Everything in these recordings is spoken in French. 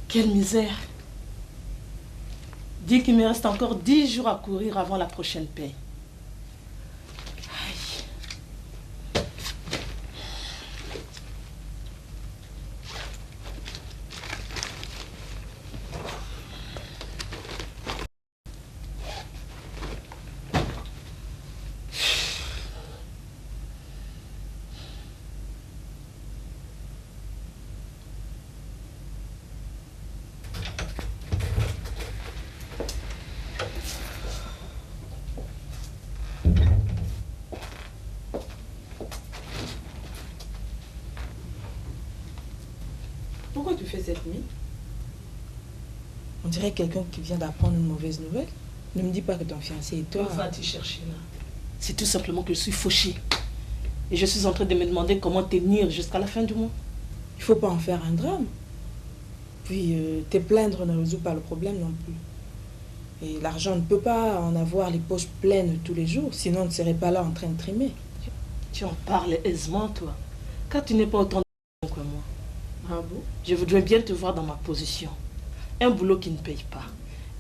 Quelle misère. Dis qu'il me reste encore 10 jours à courir avant la prochaine paie. Pourquoi tu fais cette nuit? On dirait quelqu'un qui vient d'apprendre une mauvaise nouvelle. Ne me dis pas que ton fiancé est toi. Où vas-tu chercher là? C'est tout simplement que je suis fauchée. Et je suis en train de me demander comment tenir jusqu'à la fin du mois. Il faut pas en faire un drame. Puis te plaindre ne résout pas le problème non plus. Et l'argent ne peut pas en avoir les poches pleines tous les jours, sinon on ne serait pas là en train de trimer. Tu en parles aisément, toi. Car tu n'es pas autant de que moi. Ah bon? Je voudrais bien te voir dans ma position. Un boulot qui ne paye pas.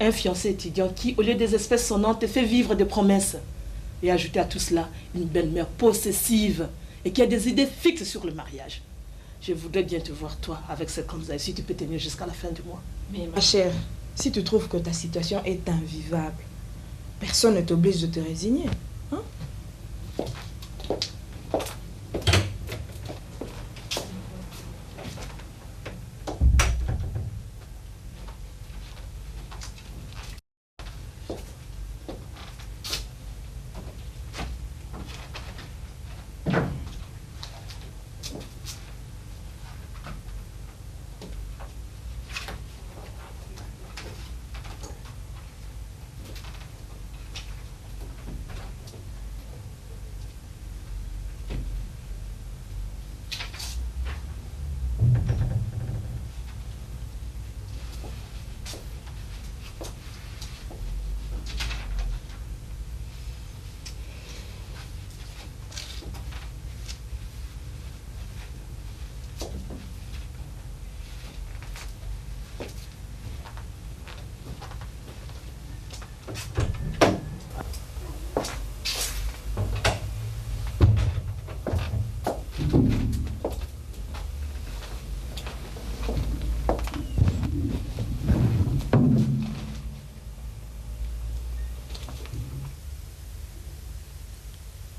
Un fiancé étudiant qui, au lieu des espèces sonnantes, te fait vivre des promesses. Et ajouter à tout cela une belle-mère possessive et qui a des idées fixes sur le mariage. Je voudrais bien te voir, toi, avec cette comme si tu peux tenir jusqu'à la fin du mois. Mais ma chère, si tu trouves que ta situation est invivable, personne ne t'oblige de te résigner. Hein?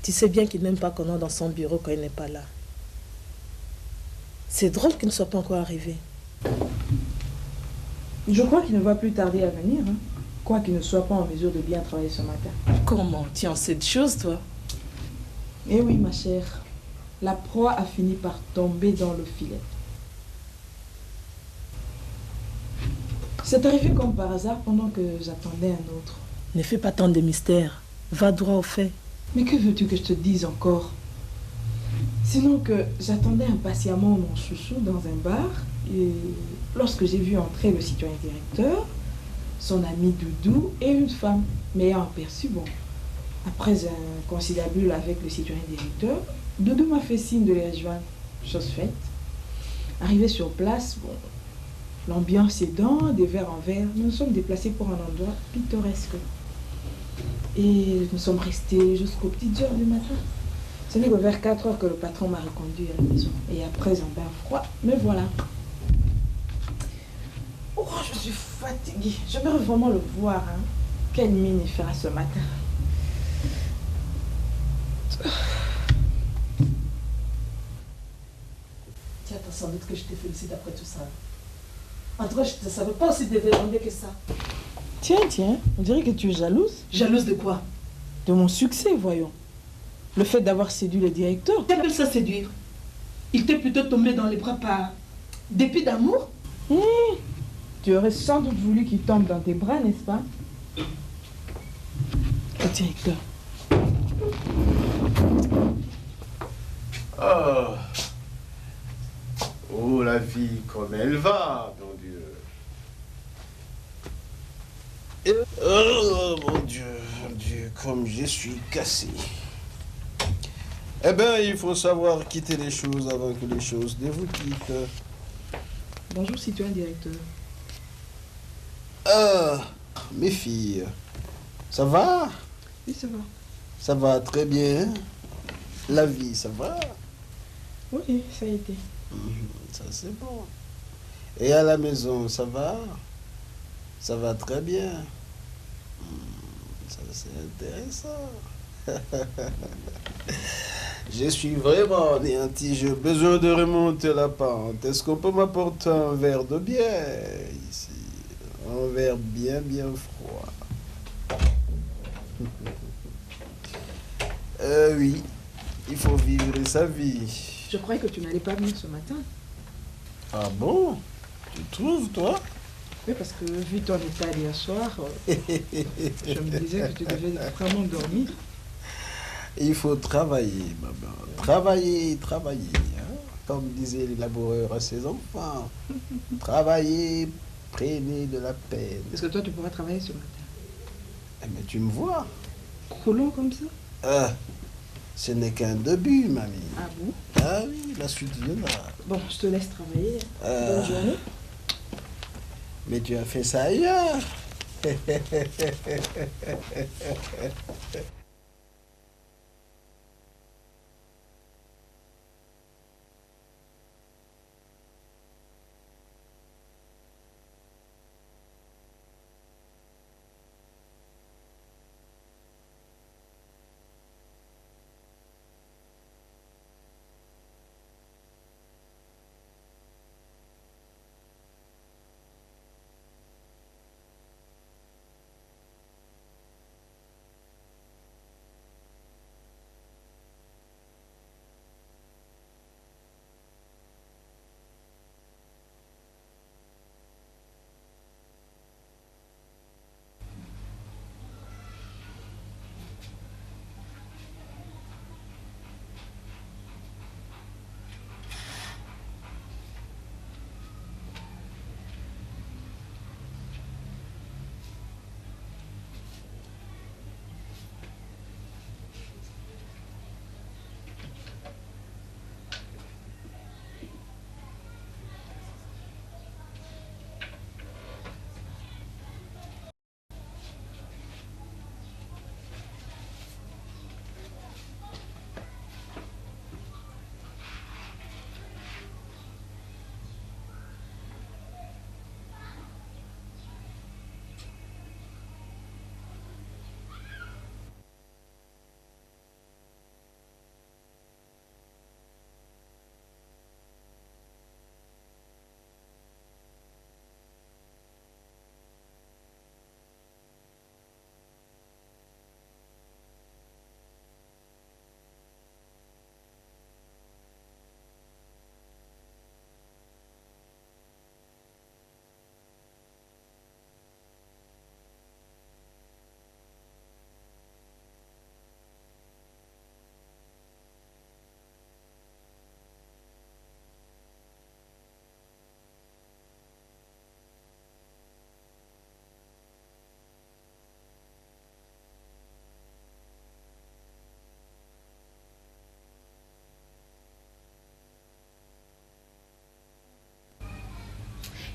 Tu sais bien qu'il n'aime pas qu'on entre dans son bureau quand il n'est pas là. C'est drôle qu'il ne soit pas encore arrivé. Je crois qu'il ne va plus tarder à venir, hein. Quoi qu'il ne soit pas en mesure de bien travailler ce matin. Comment? Tu en sais de choses, toi? Eh oui, ma chère. La proie a fini par tomber dans le filet. C'est arrivé comme par hasard pendant que j'attendais un autre. Ne fais pas tant de mystères. Va droit au fait. Mais que veux-tu que je te dise encore? Sinon que j'attendais impatiemment mon chouchou dans un bar et lorsque j'ai vu entrer le citoyen directeur, son ami Doudou et une femme m'ayant aperçu, bon, après un conciliabule avec le citoyen directeur, Doudou m'a fait signe de les rejoindre, chose faite. Arrivé sur place, bon, l'ambiance aidant, des verres en verre, nous nous sommes déplacés pour un endroit pittoresque. Et nous sommes restés jusqu'aux petites heures du matin. Ce n'est que vers 4 heures que le patron m'a reconduit à la maison. Et après un bain froid, me voilà. Oh, je suis fatiguée. J'aimerais vraiment le voir. Hein. Quelle mine il fera ce matin. Tu attends sans doute que je te félicite après tout ça. En tout cas, je ne savais pas aussi dévergondé que ça. Tiens, on dirait que tu es jalouse. Jalouse de quoi? De mon succès, voyons. Le fait d'avoir séduit le directeur. Tu appelles ça séduire? Il t'est plutôt tombé dans les bras par dépit d'amour? Tu aurais sans doute voulu qu'il tombe dans tes bras, n'est-ce pas? Le directeur. Oh. Oh, la vie, comme elle va, mon Dieu. Oh, mon Dieu, comme je suis cassé. Eh bien, il faut savoir quitter les choses avant que les choses ne vous quittent. Bonjour, citoyen directeur. Mes filles, ça va? Oui, ça va. Ça va très bien. La vie, ça va? Oui, ça a été. Ça, c'est bon. Et à la maison, ça va? Ça va très bien. Ça, c'est intéressant. Je suis vraiment anéanti. J'ai besoin de remonter la pente. Est-ce qu'on peut m'apporter un verre de bière ici? Un verre bien, bien froid. Oui, il faut vivre sa vie. Je croyais que tu n'allais pas venir ce matin. Ah bon? Tu trouves, toi? Oui, parce que vu ton état hier soir, je me disais que tu devais vraiment dormir. Il faut travailler, maman. Travailler, travailler. Hein? Comme disait le laboureur à ses enfants. Travailler, prenez de la peine. Est-ce que toi, tu pourras travailler ce matin? Mais tu me vois. Croulant comme ça? Ce n'est qu'un début, mamie. Ah bon? Ah oui, la suite viendra. Bon, je te laisse travailler. Bonne journée. Mais tu as fait ça ailleurs.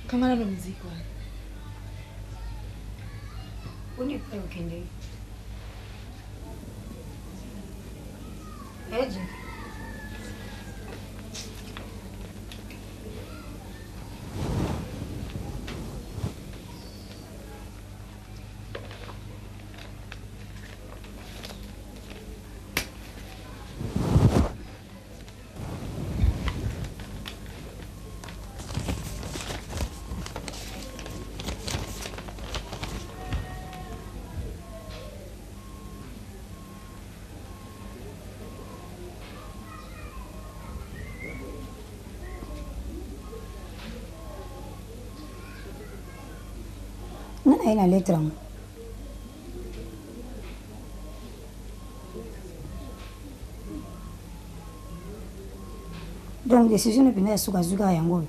Comment la musique, quoi? On est prêt au Kenya. Edge. Nana ina letra mu. Donc décision ne pina suka zuka yango.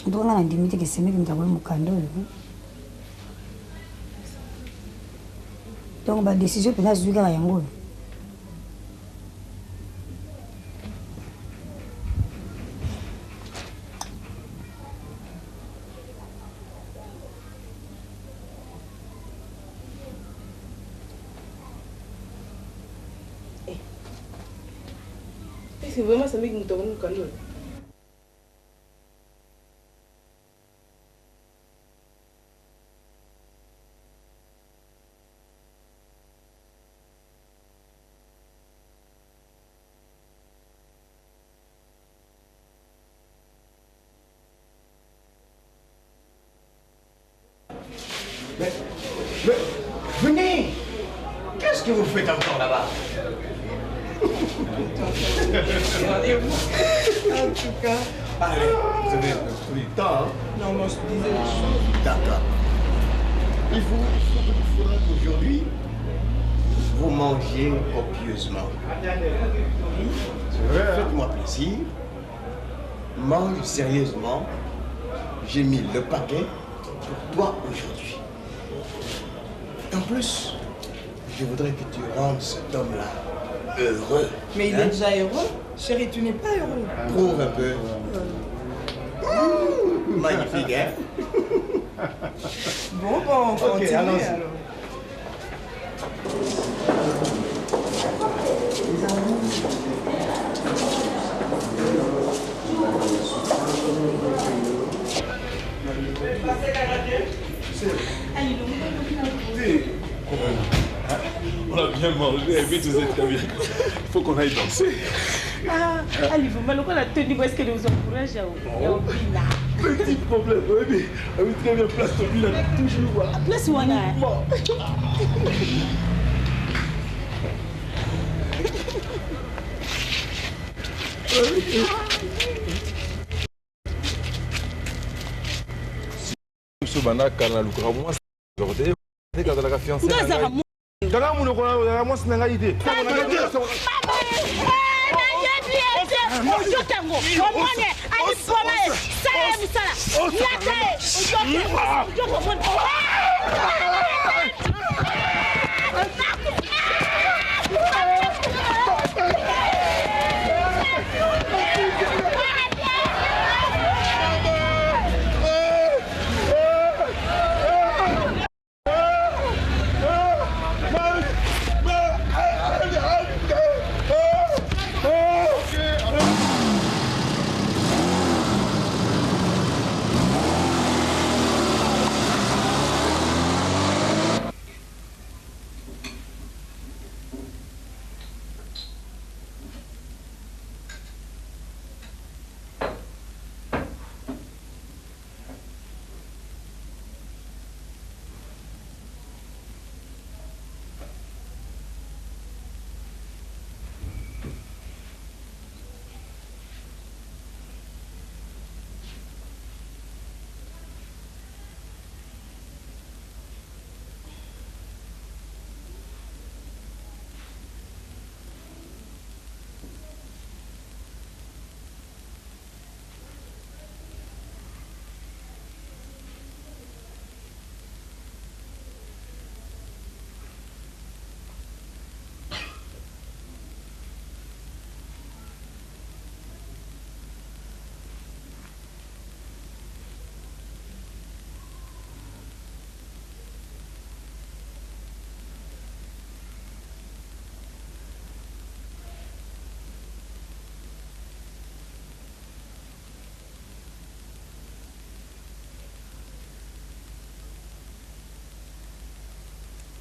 Ndonga na ndimite ke semeki mtakwe mukando. Donc la décision peut être à yango. C'est vraiment ça qui nous donne le calme. Mais, venez! Qu'est-ce que vous faites encore là-bas? En tout cas, Allez, vous avez pris le temps, hein? non, moi je disais les choses. D'accord. Il faudra qu'aujourd'hui, vous mangez copieusement. Faites-moi plaisir. Mange sérieusement. J'ai mis le paquet pour toi aujourd'hui. En plus, je voudrais que tu rendes cet homme-là heureux. Mais il est déjà heureux. Chérie, tu n'es pas heureux. Prouve un peu. Magnifique, hein? Bon, on continue allons-y. alors. On a bien mangé et puis tout c'est très bien. Il faut qu'on aille danser. Ah, allez, vous m'allez la tenue, est-ce qu'elle vous encourage à Petit problème, oui, très bien, place ton bilan toujours. place où on a. Ce banaka na lukra moi aujourd'hui quand la fiancée kaka muno ko moi c'est nga idée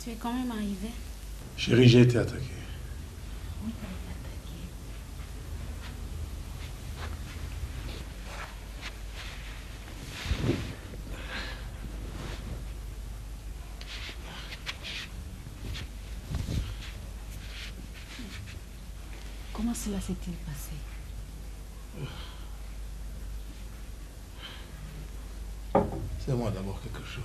Tu es quand même arrivé. Chérie, j'ai été attaqué. Oui, tu as été attaqué. Comment cela s'est-il passé? C'est moi d'abord quelque chose.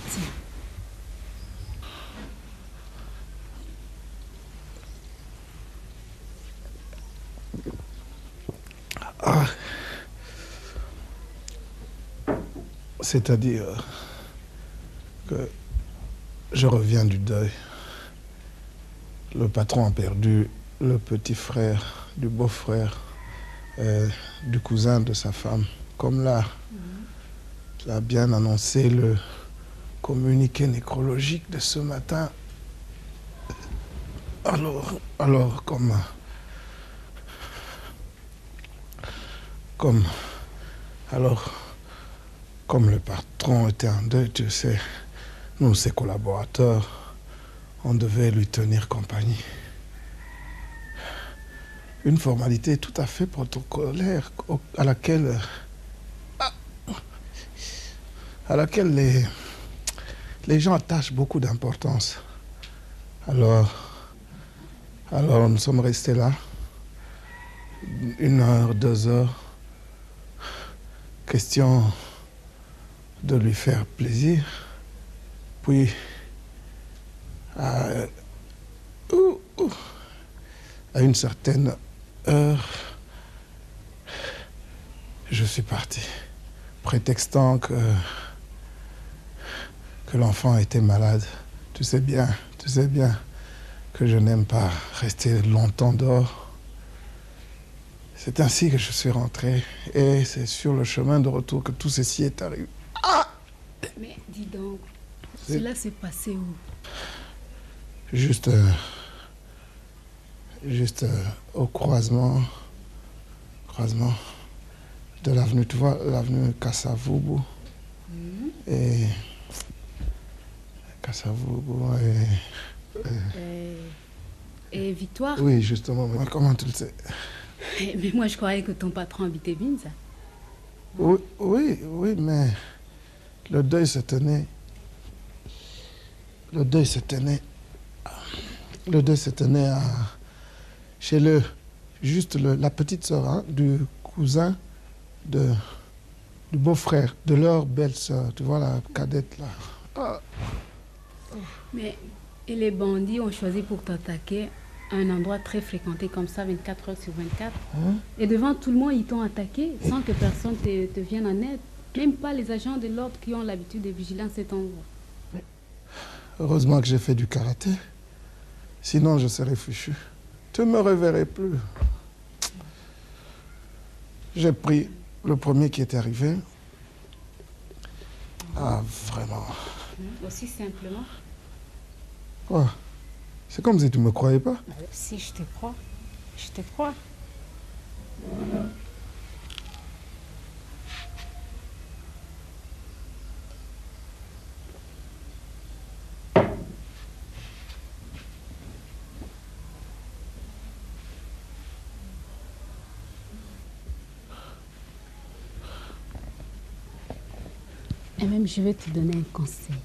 Tiens, C'est-à-dire que je reviens du deuil. Le patron a perdu le petit frère, du beau-frère, du cousin de sa femme. Comme là, tu as bien annoncé le communiqué nécrologique de ce matin. Alors comme le patron était en deuil, tu sais, nous, ses collaborateurs, on devait lui tenir compagnie. Une formalité tout à fait protocolaire à laquelle les gens attachent beaucoup d'importance. Alors, nous sommes restés là, 1 heure, 2 heures, question de lui faire plaisir. Puis, à une certaine heure, je suis parti, prétextant que l'enfant était malade. Tu sais bien que je n'aime pas rester longtemps dehors. C'est ainsi que je suis rentré, et c'est sur le chemin de retour que tout ceci est arrivé. Ah! Mais dis donc, cela s'est passé où? Juste au croisement de l'avenue, tu vois, l'avenue Kasavubu. Et Kasavubu et Victoire? Oui, justement, mais comment tu le sais? Mais moi, je croyais que ton patron habitait Binza. Oui, mais le deuil se tenait chez la petite sœur du cousin du beau-frère, de leur belle-sœur. Tu vois, la cadette là. Ah. Mais et les bandits ont choisi pour t'attaquer un endroit très fréquenté comme ça, 24 heures sur 24. Et devant tout le monde, ils t'ont attaqué sans que personne te vienne en aide. Même pas les agents de l'ordre qui ont l'habitude de vigiler à cet endroit. Heureusement que j'ai fait du karaté. Sinon, je serais fichu. Tu ne me reverrais plus. J'ai pris le premier qui était arrivé. Ah, vraiment. Aussi simplement. Quoi? C'est comme si tu ne me croyais pas. Si je te crois, je te crois. Et même, je vais te donner un conseil.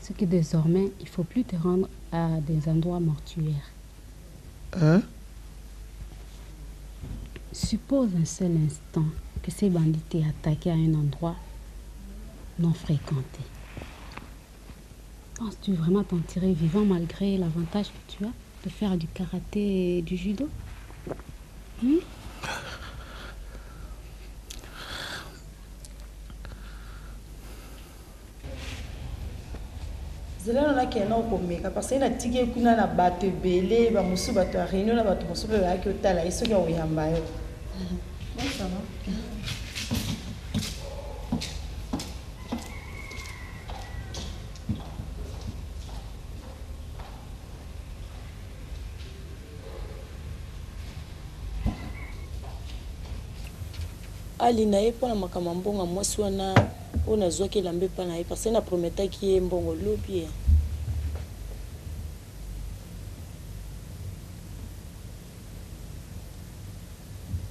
C'est que désormais, il ne faut plus te rendre à des endroits mortuaires. Hein? Suppose un seul instant que ces bandits t'aient attaqué à un endroit non fréquenté. Penses-tu vraiment t'en tirer vivant malgré l'avantage que tu as de faire du karaté et du judo? Zela na kena okomeka parce que na tiki kuna na bato ebele ba musu bato a réunion na bato musu ba ki otala iso ya oyamba yo. Bon ça va. Ali na ye pona makama mbonga mwasi wana ona zwaki elambe pa na ye parce que na prometaki ye mbongo lobi.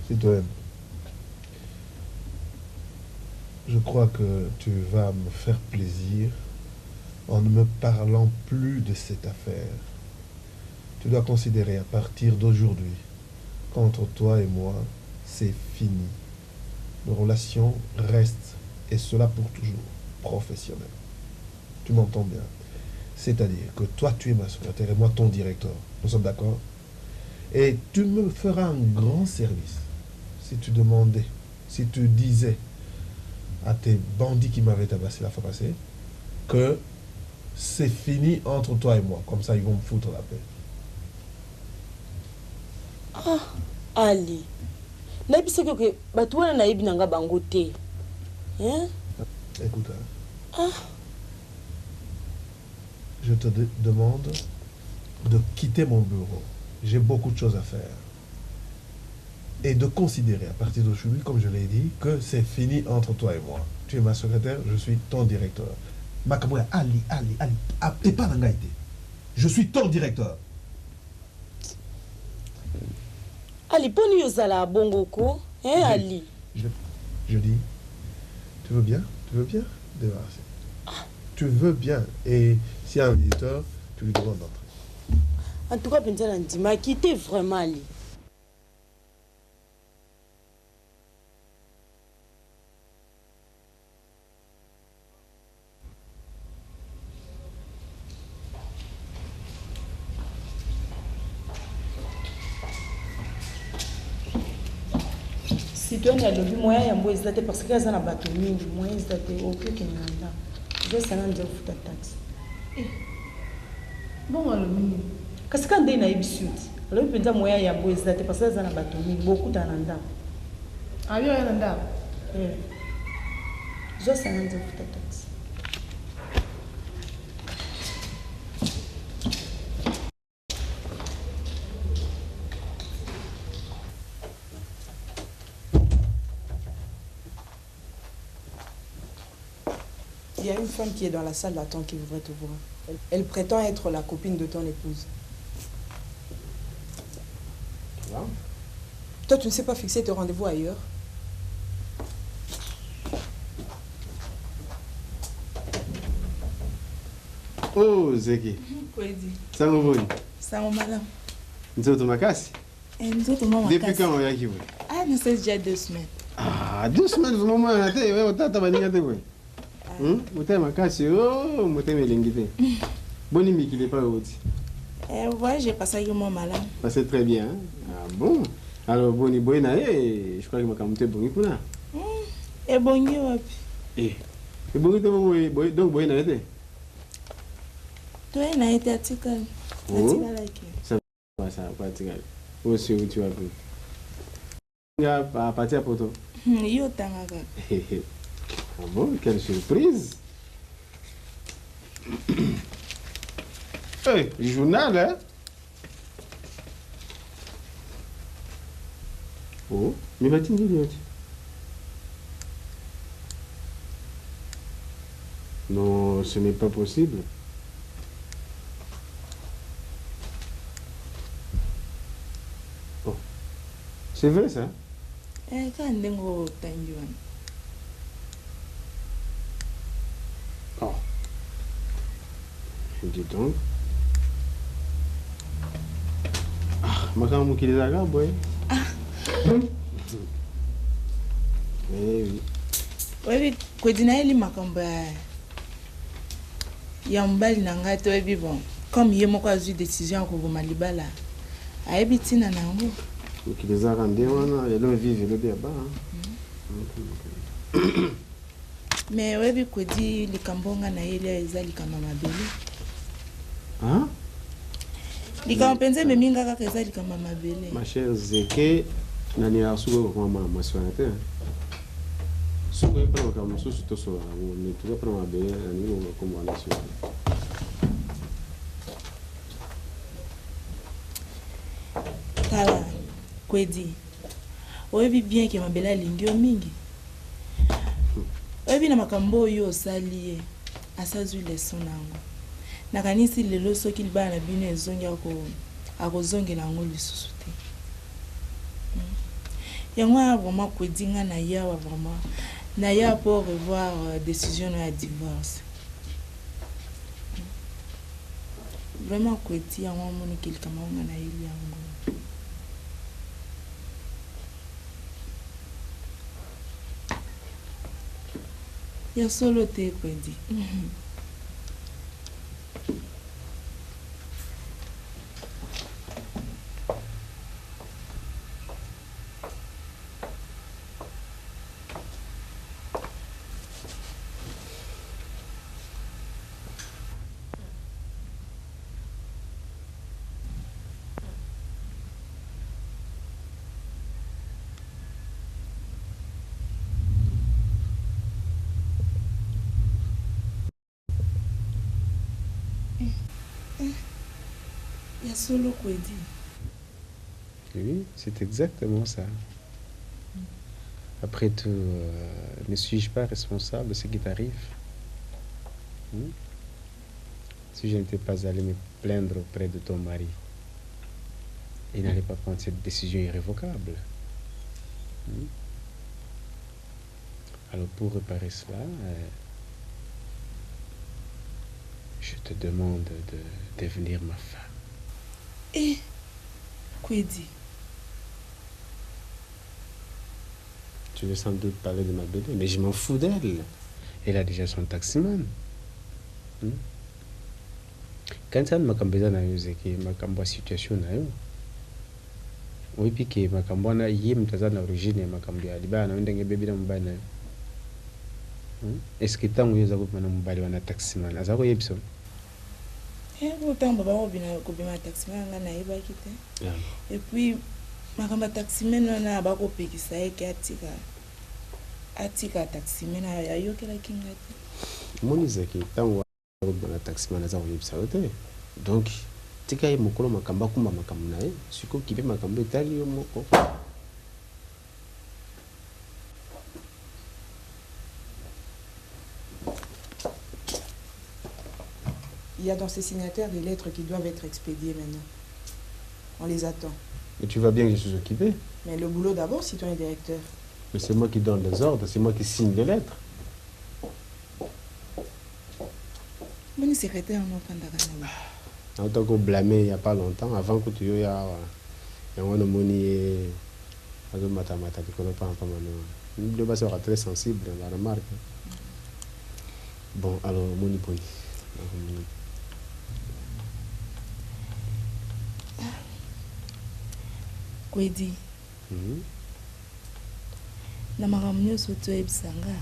Citoyenne, je crois que tu vas me faire plaisir en ne me parlant plus de cette affaire. Tu dois considérer à partir d'aujourd'hui qu'entre toi et moi, c'est fini. Nos relations restent, et cela pour toujours, professionnelles. Tu m'entends bien? C'est-à-dire que toi, tu es ma secrétaire et moi, ton directeur. Nous sommes d'accord? Et tu me feras un grand service si tu demandais, si tu disais à tes bandits qui m'avaient tabassé la fois passée que c'est fini entre toi et moi. Comme ça, ils vont me foutre la paix. Ah, Ali. Nayebi que bato wana nayebi nanga bango te. Hein? Écoute, je te demande de quitter mon bureau. J'ai beaucoup de choses à faire. Et de considérer à partir d'aujourd'hui, comme je l'ai dit, que c'est fini entre toi et moi. Tu es ma secrétaire, je suis ton directeur. Makamouya, Ali, t'es pas nangaïté. Je suis ton directeur. Ali, poni yozala bongoko, hein, Ali? Je dis, tu veux bien débarrasser. Tu veux bien. Et s'il y a un visiteur, tu lui demandes d'entrer. En tout cas, Benzala Ndima, quittez vraiment Ali. Si tu as le moyen, il y a un moyen parce qu'il y a un bateau, moyen de au plus qu'il y a un je sais pas dire ta taxe. Bon, alors, qu'est-ce qu'on dit dans les biscuits? Alors, il y a un moyen, il y a un moyen parce qu'il y a un bateau, beaucoup d'ananda. Ah, il y a un ananda. Je sais pas dire ta taxe. Il y a une femme qui est dans la salle d'attente qui voudrait te voir. Elle prétend être la copine de ton épouse. Voilà. Toi, tu ne sais pas fixer tes rendez-vous ailleurs? Oh, Zeki. Kwedi. Sango boni. Sango madame. Nzoto makasi? Nzoto mama makasi. Depuis quand on y a qui vous? Ah, mais c'est déjà 2 semaines. Ah, 2 semaines, vous m'avez arrêté. Vous t'avez arrêté. Vous makasi. Oh, vous t'avez l'ingité. Boni mi qu'il est pas aussi. Ouais, j'ai passé un moment malade. C'est très bien. Hein? Ah bon? Alors, boni boy na je crois que ma camouflé boni kuna. Et boni wapi? Et boni boy donc boy na été. Toi, il a été atikal. Atikal like. Ça va, ça va atikal. Aussi où tu vas plus. Il y a à partir pour toi. Yo tamaga. Ah bon, quelle surprise. Hey, journal, hein? Oh, mais va-t-il dire? Non, ce n'est pas possible. Oh, c'est vrai ça? Quand on Oh. Dis donc. Ah, makambo qui les agabe, boy. Ah. Oui. Oui, Kwedina ili makambo ya mbali na ngai to ebi bon. Comme yé moko azui décision ko boma libala. Ayebi tina na ngo. Qui les a rendés wana, ya lo vivre le bien bas. Mais webi Kwedi likambonga na ile eza likamba mabele. Hein? Likamba penze me minga kaka eza likamba mabele. Ma chère Zeke, nani asuko ko mama maswanate. Suko ipano kama susu to so ni tuka para mabele nani ngo ko mwana sio. Tala Kwedi. Webi bien ke mabele lingio mingi. Webi na makambo yo osali ye asazwi leson nango. Nakanisi lelo soki libana na bino ezongi akozongela yango lisusu te. Yango vraiment Kwedinga na yawa vraiment na ya pour revoir décision ya divorce. Vraiment Kwedi yango moni kilkama na ili yango. Ya solo te Kwedi. ya solo Kwedi. Oui, c'est exactement ça. Après tout, ne suis-je pas responsable de ce qui t'arrive? Si je n'étais pas allé me plaindre auprès de ton mari, il n'allait pas prendre cette décision irrévocable. Alors pour réparer cela, je te demande de devenir ma femme. Eh, Kwedi. Tu veux sans doute parler de ma belle, mais je m'en fous d'elle. Elle a déjà son taximan. Quand ça m'a cambié dans la situation, oui, puis que ma cambona y est l'origine, ma cambia, libana, on a bébé dans le bain. Est-ce que tant que vous avez un taximan, à Zaro Yepson? Eh, autant papa obina kobima taximan nga na yeba kite. Et puis makamba taximan na ba ko pekisa eke atika taximan ya yokela kingati. Monize ki tango ba taximan za oyebisa ote. Donc tika ye mokolo makamba kumba makambo na ye, siko kibe makambo etali yo moko. Il y a dans ces signataires des lettres qui doivent être expédiées maintenant. On les attend. Mais tu vois bien que je suis occupé. Mais le boulot d'abord, citoyen directeur. Mais c'est moi qui donne les ordres, c'est moi qui signe les lettres. Mon secrétaire non pendant en tant que blâmé il n'y a pas longtemps, avant que tu aies un moni à deux matamata qui connaît pas un peu maintenant. Le bas sera très sensible dans la remarque. Bon, alors moni boni. Kwedi. Na makamyo soto ebsanga.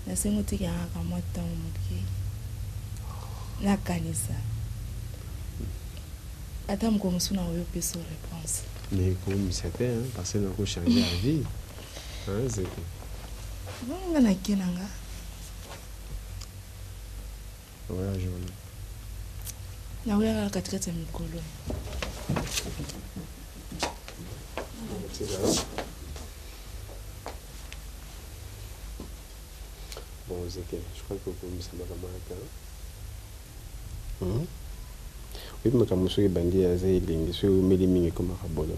Na sengo tiki anga mwata umuki. Na kanisa. Ata mkomusuna oyo peso réponse. Mais comme ça fait, hein, parce que nous avons changé la vie. Hein, c'est tout. Bon, on a kenanga. Voilà, je vois. Na wewe katikati ya mikolo. Bon, Zeke, je crois que vous me savez comment. Oui, mais comme je suis bandit à Zéling, je suis au Méliming comme un rabolo.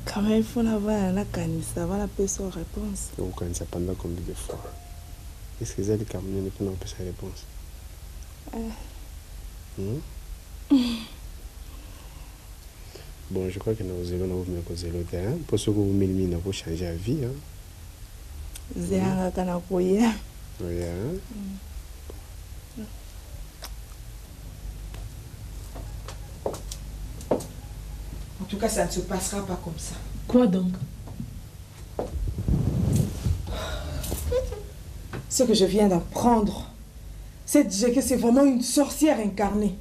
Quand même, il faut avoir la canisse, avoir la personne réponse. Donc, quand ça pendant combien de fois? Est-ce que les camions ne font pas sa réponse? Bon, je crois que nous allons vous mettre au terrain. Pour ce que vous m'éliminez, vous changez la vie. Zéanga Kanakoya. Oui, En tout cas, ça ne se passera pas comme ça. Quoi donc? Ce que je viens d'apprendre, c'est que c'est vraiment une sorcière incarnée.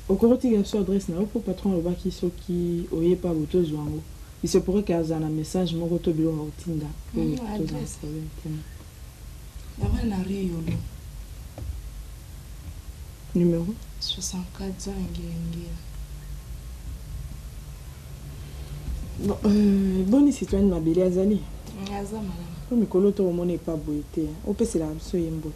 Okoroti gaso adresse na opo patron obaki soki oye pa boto zwango. Il se pourrait qu'il y ait un message moko to bilo otinda. Adresse. D'abord na Riolo. Numéro 64 ans Boni citoyenne Mabeli Azali. Aza madame. Comme Mikolo to omone pas boité. Opé c'est la so yembote.